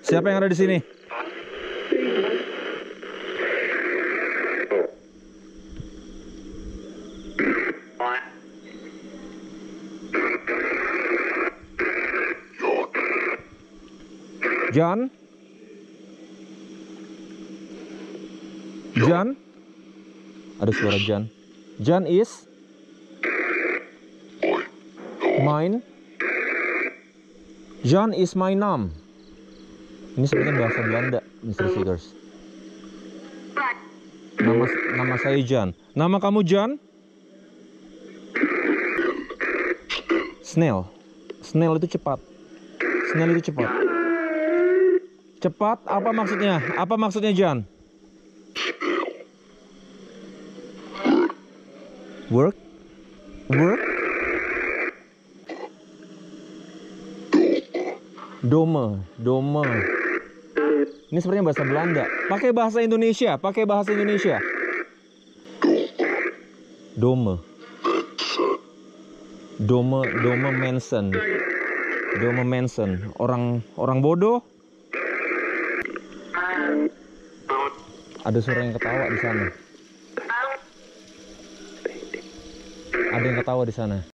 Siapa yang ada di sini? Jan? Jan? Ada suara Jan. Jan is mine. Jan is my name. Ini sebenarnya bahasa Belanda, Mr. Seekers. Nama saya Jan. Nama kamu Jan? Snail. Snail itu cepat. Snail itu cepat. Cepat, apa maksudnya? Apa maksudnya Jan? Work? Work? Dome. Dome. Ini sebenarnya bahasa Belanda. Pakai bahasa Indonesia. Pakai bahasa Indonesia. Dome. Dome. Dome Manson. Dome Manson. Orang bodoh. Ada suara yang ketawa di sana. Ada yang ketawa di sana.